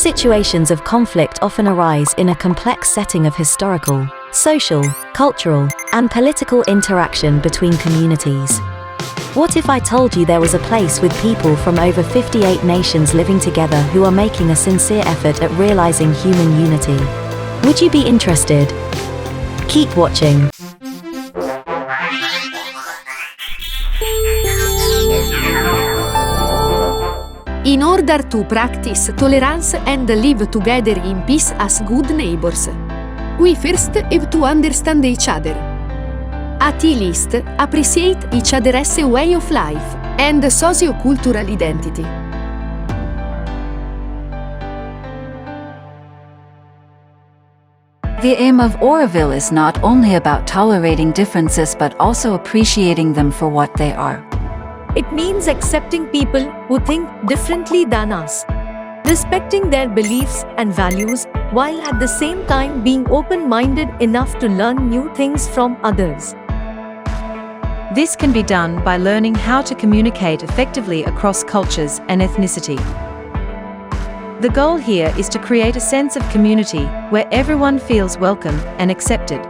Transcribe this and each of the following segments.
situations of conflict often arise in a complex setting of historical, social, cultural, and political interaction between communities. What if I told you there was a place with people from over 58 nations living together who are making a sincere effort at realizing human unity? Would you be interested? Keep watching. In order to practice tolerance and live together in peace as good neighbors, we first have to understand each other. At least appreciate each other's way of life and socio-cultural identity. The aim of Oroville is not only about tolerating differences but also appreciating them for what they are. It means accepting people who think differently than us, respecting their beliefs and values, while at the same time being open-minded enough to learn new things from others. This can be done by learning how to communicate effectively across cultures and ethnicity. The goal here is to create a sense of community where everyone feels welcome and accepted.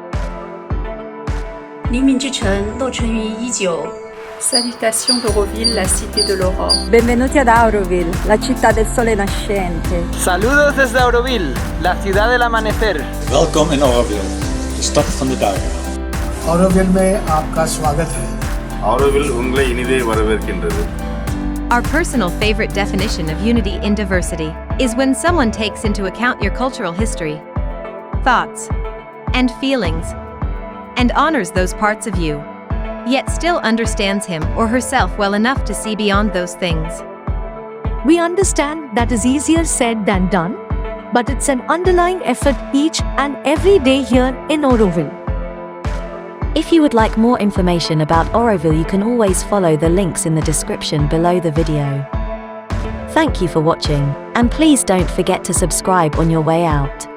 黎明之城落成于19。 Salutations d'Auroville, la cité de l'aurore. Benvenuti ad Auroville, la città del sole nascente. Saludos desde Auroville, la ciudad del amanecer. Welkom in Auroville, de stad van de dagen. Auroville में आपका स्वागत है. Auroville உங்களை இனிதே வரவேற்கின்றது. Our personal favorite definition of unity in diversity is when someone takes into account your cultural history, thoughts, and feelings, and honors those parts of you, yet still understands him or herself well enough to see beyond those things. We understand that is easier said than done, but it's an underlying effort each and every day here in Auroville. If you would like more information about Auroville, you can always follow the links in the description below the video. Thank you for watching, and please don't forget to subscribe on your way out.